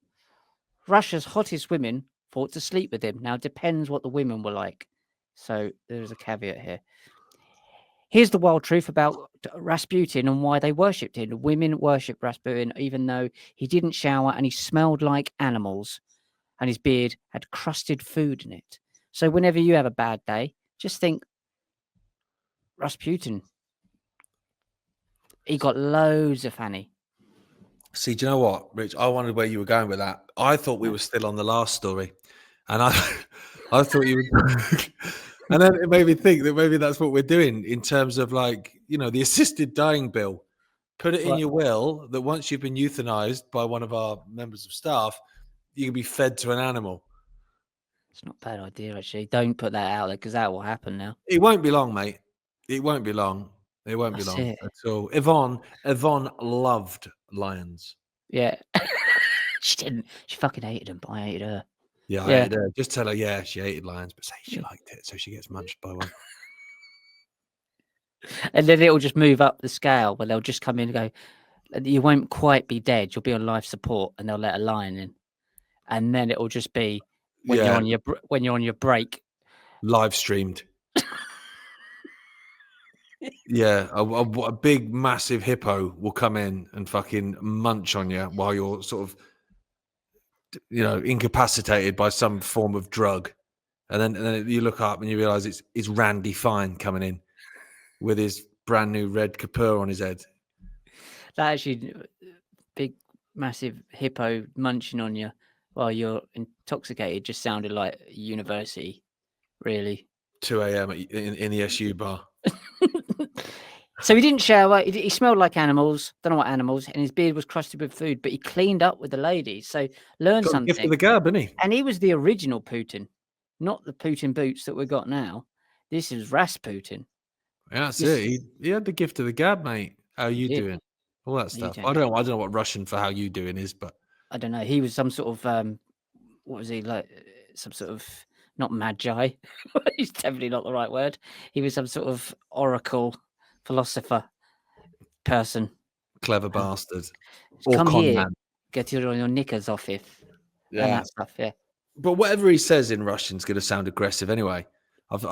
Russia's hottest women fought to sleep with him. Now, it depends what the women were like. So there's a caveat here. Here's the wild truth about Rasputin and why they worshipped him. Women worshipped Rasputin, even though he didn't shower and he smelled like animals and his beard had crusted food in it. So whenever you have a bad day, just think Rasputin. He got loads of fanny. See, do you know what, Rich? I wondered where you were going with that. I thought we were still on the last story. And I thought you would... And then it made me think that maybe that's what we're doing in terms of like, the assisted dying bill. Put it in your will that once you've been euthanized by one of our members of staff, you can be fed to an animal. It's not a bad idea, actually. Don't put that out there because that will happen now. It won't be long, mate. It won't be long. It won't be long at all. Yvonne loved lions. Yeah. She didn't. She fucking hated them, but I hated her. Yeah, I hated her. Just tell her, yeah, she hated lions, but say she liked it, so she gets munched by one. And then it'll just move up the scale where they'll just come in and go, you won't quite be dead. You'll be on life support, and they'll let a lion in. And then it'll just be when you're on your break. Live streamed. Yeah, a big, massive hippo will come in and fucking munch on you while you're sort of, incapacitated by some form of drug, and then you look up and you realise it's Randy Fine coming in with his brand new red capur on his head. That actually, big, massive hippo munching on you while you're intoxicated just sounded like university, really. 2 a.m. in the SU bar. So he didn't shower. He smelled like animals. Don't know what animals. And his beard was crusted with food. But he cleaned up with the ladies. So learn something. Gift of the gab, isn't he? And he was the original Putin, not the Putin boots that we got now. This is Rasputin. Yeah, that's it. He had the gift of the gab, mate. How you doing? All that stuff. I don't know what Russian for how you doing is, but I don't know. He was some sort of what was he like? Some sort of not magi. He's definitely not the right word. He was some sort of oracle, philosopher person. Clever bastard. Or come here, man. Get your knickers off it. Yeah, and that stuff. Yeah. But whatever he says in Russian is going to sound aggressive anyway. I've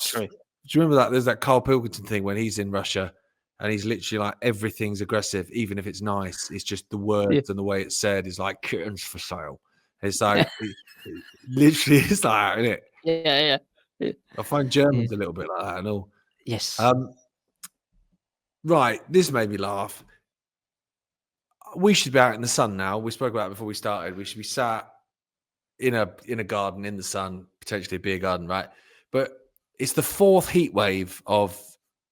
true. Do you remember that? There's that Carl Pilkington thing when he's in Russia and he's literally like everything's aggressive, even if it's nice. It's just the words and the way it's said is like kittens for sale. It's like literally it's like that, isn't it? Yeah. I find Germans a little bit like that and all. Yes. Right, this made me laugh. We should be out in the sun now. We spoke about it before we started. We should be sat in a garden in the sun, potentially a beer garden, right? But it's the fourth heat wave of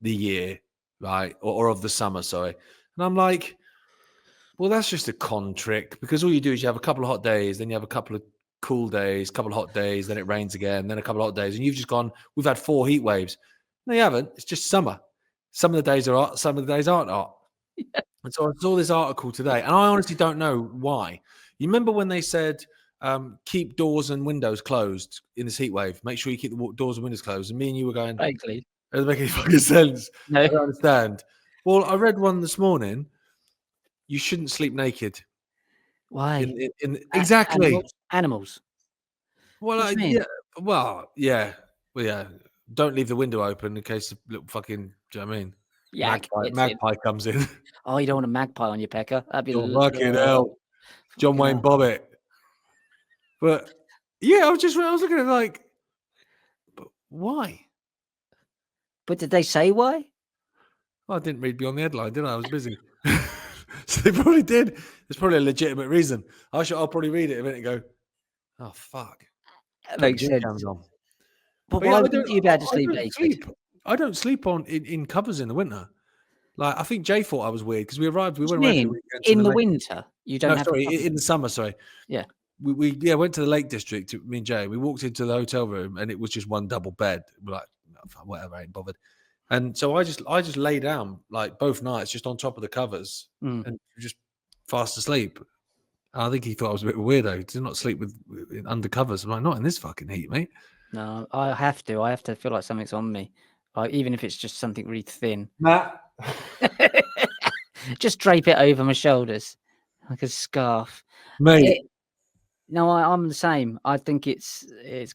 the year, right? Or of the summer, sorry. And I'm like, well, that's just a con trick because all you do is you have a couple of hot days, then you have a couple of cool days, a couple of hot days, then it rains again, then a couple of hot days, and you've just gone, we've had 4 heat waves. No, you haven't. It's just summer. Some of the days are hot, some of the days aren't hot. Yeah. And so I saw this article today, and I honestly don't know why. You remember when they said, keep doors and windows closed in this heat wave? Make sure you keep the doors and windows closed. And me and you were going, vaguely. It doesn't make any fucking sense. No. I don't understand. Well, I read one this morning. You shouldn't sleep naked. Why? Exactly. Animals. Well, yeah. Don't leave the window open in case the little fucking, do you know what I mean? Yeah, magpie comes in. Oh, you don't want a magpie on your pecker? That'd be fucking hell. John Wayne Bobbitt. But yeah, I was looking at it like, but why? But did they say why? I didn't read beyond the headline, did I? I was busy. So they probably did. There's probably a legitimate reason. I'll probably read it a minute and go, oh, fuck. That makes sense. But why wouldn't you be able to sleep naked? I don't sleep in covers in the winter. Like, I think Jay thought I was weird because we went away for the weekend. In the winter? You don't have in the summer, sorry. Yeah. We went to the Lake District, me and Jay. We walked into the hotel room and it was just one double bed. We're like, whatever, I ain't bothered. And so I just lay down like both nights just on top of the covers and just fast asleep. And I think he thought I was a bit of a weirdo. He did not sleep with under covers. I'm like, not in this fucking heat, mate. No, I have to feel like something's on me. Even if it's just something really thin. Matt. Just drape it over my shoulders like a scarf. Mate. No, I'm the same. I think it's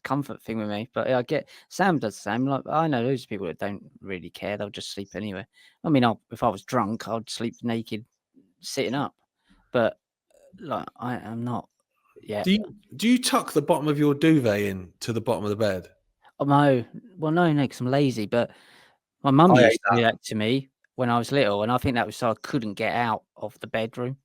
comfort thing with me, but I get Sam does the same. Like I know those people that don't really care; they'll just sleep anyway. I mean, if I was drunk, I'd sleep naked, sitting up. But like I'm not. Yeah. Do you tuck the bottom of your duvet in to the bottom of the bed? Oh no, no, because I'm lazy. But my mum used to do that to me when I was little, and I think that was so I couldn't get out of the bedroom.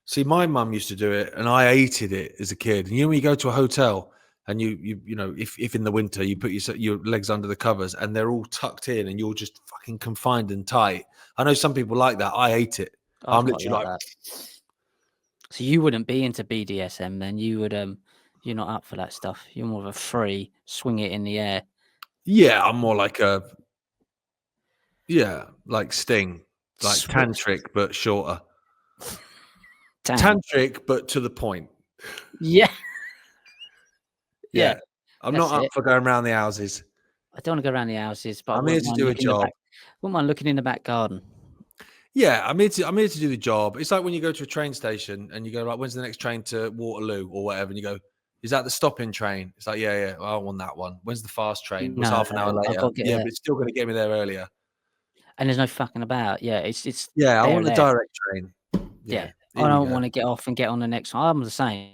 See, my mum used to do it, and I hated it as a kid. And when you go to a hotel, and you know, if in the winter you put your legs under the covers, and they're all tucked in, and you're just fucking confined and tight. I know some people like that. I hate it. I'm literally like that. So you wouldn't be into BDSM then? You would you're not up for that stuff. You're more of a free, swing it in the air. Yeah, I'm more like like Sting, like tantric but shorter. Tantric, but to the point. Yeah. Yeah. I'm not up for going around the houses. I don't want to go around the houses, but I'm here to do a job. Wouldn't mind looking in the back garden. Yeah, I'm here to do the job. It's like when you go to a train station and you go, like, when's the next train to Waterloo or whatever? And you go, is that the stopping train? It's like, yeah, well, I want that one. When's the fast train? It was half an hour later. Yeah, but it's still going to get me there earlier. And there's no fucking about. Yeah, it's yeah, I want the direct train. Yeah. I don't want to get off and get on the next one. I'm the same.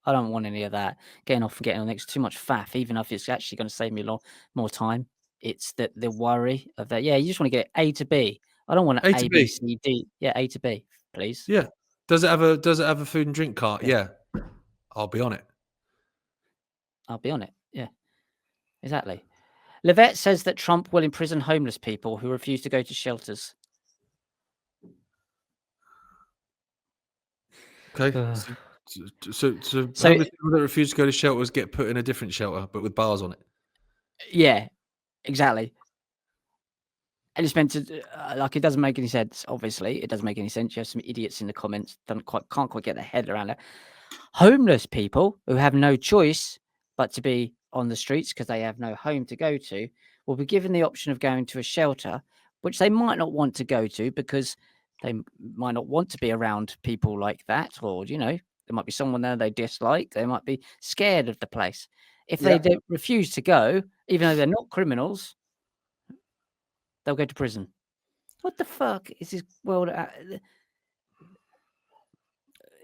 I don't want any of that. Getting off and getting on the next, too much faff, even if it's actually going to save me a lot more time. It's the worry of that. Yeah, you just want to get A to B. I don't want A, B, C, D. Yeah, A to B, please. Yeah. Does it have a food and drink cart? Yeah. I'll be on it. Yeah. Exactly. Levette says that Trump will imprison homeless people who refuse to go to shelters. Okay. So homeless people that refuse to go to shelters get put in a different shelter, but with bars on it. Yeah, exactly. And it's meant to, like, it doesn't make any sense. Obviously, it doesn't make any sense. You have some idiots in the comments can't quite get their head around it. Homeless people who have no choice but to be on the streets because they have no home to go to will be given the option of going to a shelter, which they might not want to go to because they might not want to be around people like that, or there might be someone there they dislike. They might be scared of the place. If they refuse to go, even though they're not criminals, they'll go to prison. What the fuck is this world?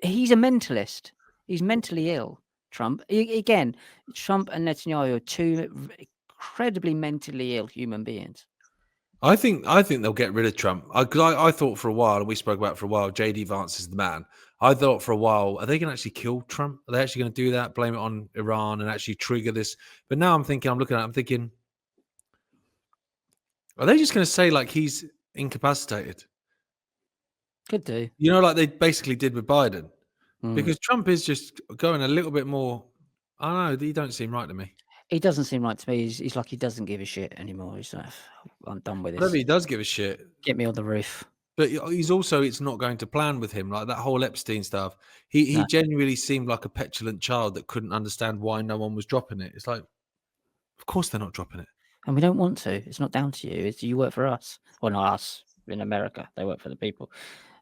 He's a mentalist. He's mentally ill. Trump. Again, Trump and Netanyahu are two incredibly mentally ill human beings. I think they'll get rid of Trump. Because I thought for a while, and we spoke about it for a while, JD Vance is the man. I thought for a while, are they going to actually kill Trump? Are they actually going to do that? Blame it on Iran and actually trigger this? But now I'm thinking, are they just going to say like he's incapacitated? Could do. Like they basically did with Biden. Because Trump is just going a little bit more. I don't know. He don't seem right to me. He doesn't seem right to me. He's like he doesn't give a shit anymore. He's like, I'm done with this. Whatever he does give a shit. Get me on the roof. But he's also, it's not going to plan with him. Like that whole Epstein stuff. He genuinely seemed like a petulant child that couldn't understand why no one was dropping it. It's like, of course they're not dropping it. And we don't want to. It's not down to you. You work for us. Well, not us. In America, they work for the people.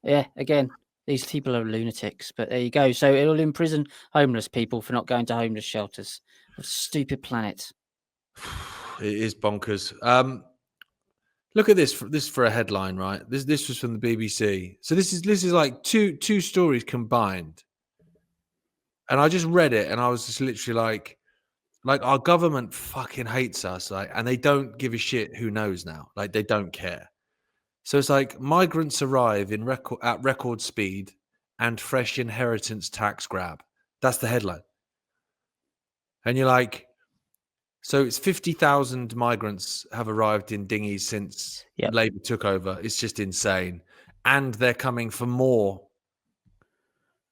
Yeah, again, these people are lunatics. But there you go. So it'll imprison homeless people for not going to homeless shelters. What a stupid planet. It is bonkers. Look at this. This for a headline, right? This was from the BBC. So this is like two stories combined. And I just read it, and I was just literally like our government fucking hates us, and they don't give a shit who knows now. Like they don't care. So it's like migrants arrive at record speed and fresh inheritance tax grab. That's the headline. And you're like, so it's 50,000 migrants have arrived in dinghies since Labour took over. It's just insane. And they're coming for more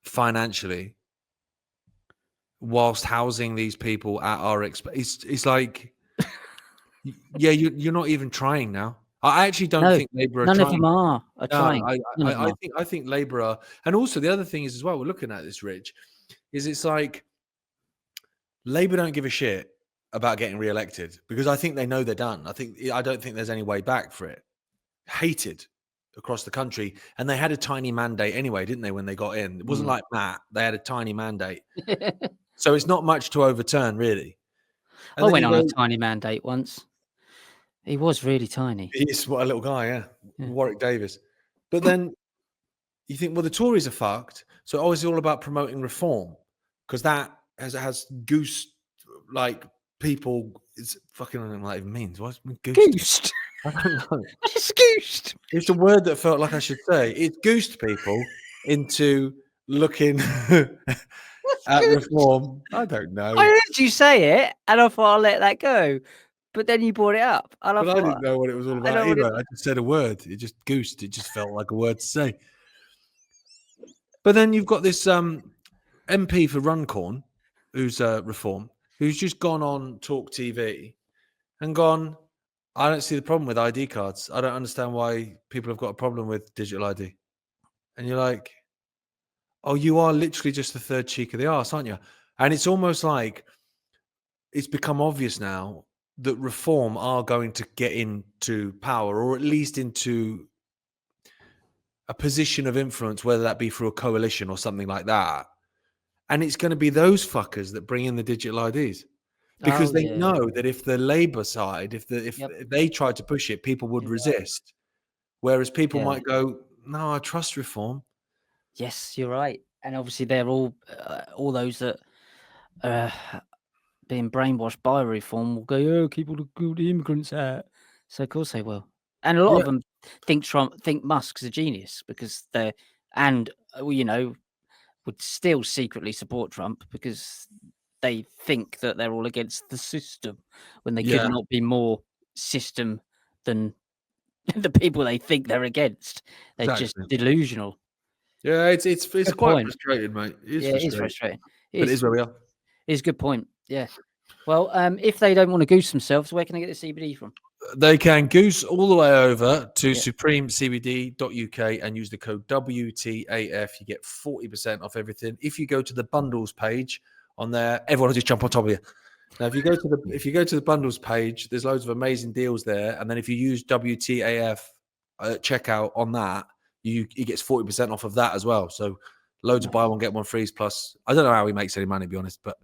financially whilst housing these people at our expense. It's like, yeah, you're not even trying now. I actually don't think Labour are trying. None of them are trying. I think Labour are. And also the other thing is as well, we're looking at this, Rich, is it's like Labour don't give a shit about getting re-elected because I think they know they're done. I don't think there's any way back for it. Hated across the country. And they had a tiny mandate anyway, didn't they, when they got in? It wasn't like Matt. They had a tiny mandate. So it's not much to overturn, really. And I went on a tiny mandate once. He was really tiny. He's what a little guy, yeah. Warwick Davis. But then you think, well, the Tories are fucked. So it's all about promoting reform because that has goose like people. It's fucking I don't know what that even means. What's goosed? I don't know. It's goosed. It's a word that felt like I should say. It's goosed people into looking at reform. I don't know. I heard you say it, and I thought I'll let that go. But then you brought it up. And I didn't know what it was all about either. I just said a word. It just goosed. It just felt like a word to say. But then you've got this MP for Runcorn, who's Reform, who's just gone on Talk TV and gone, I don't see the problem with ID cards. I don't understand why people have got a problem with digital ID. and you're like, oh, you are literally just the third cheek of the arse, aren't you? And it's almost like it's become obvious now that Reform are going to get into power, or at least into a position of influence, whether that be through a coalition or something like that. And it's going to be those fuckers that bring in the digital IDs, because they know that if the Labour side, if they tried to push it, people would resist. Whereas people might go, no, I trust Reform. Yes, you're right. And obviously they're all those that are being brainwashed by Reform will go, oh, keep all the immigrants out. So of course they will. And a lot of them think Musk's a genius because they're, and would still secretly support Trump because they think that they're all against the system when they could not be more system than the people they think they're against. They're just delusional. Yeah, it's quite frustrating, mate. It is frustrating. But it is where we are. It's a good point. Yeah. Well, if they don't want to goose themselves, where can I get the CBD from? They can goose all the way over to supremecbd.uk and use the code WTAF. You get 40% off everything. If you go to the bundles page on there, everyone will just jump on top of you. Now, if you go to the bundles page, there's loads of amazing deals there. And then if you use WTAF checkout on that, he gets 40% off of that as well. So loads of buy one, get one frees. Plus, I don't know how he makes any money, to be honest, but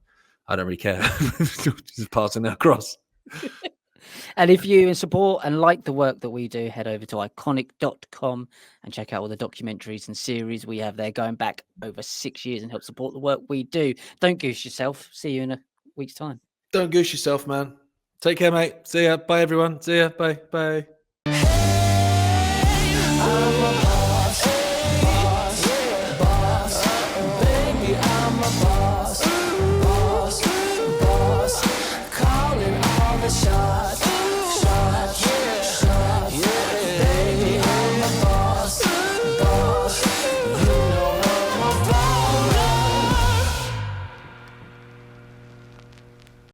I don't really care. Just passing that across. And if you support and like the work that we do, head over to iconic.com and check out all the documentaries and series we have there going back over 6 years and help support the work we do. Don't goose yourself. See you in a week's time. Don't goose yourself, man. Take care, mate. See ya. Bye, everyone. See ya. Bye. Bye.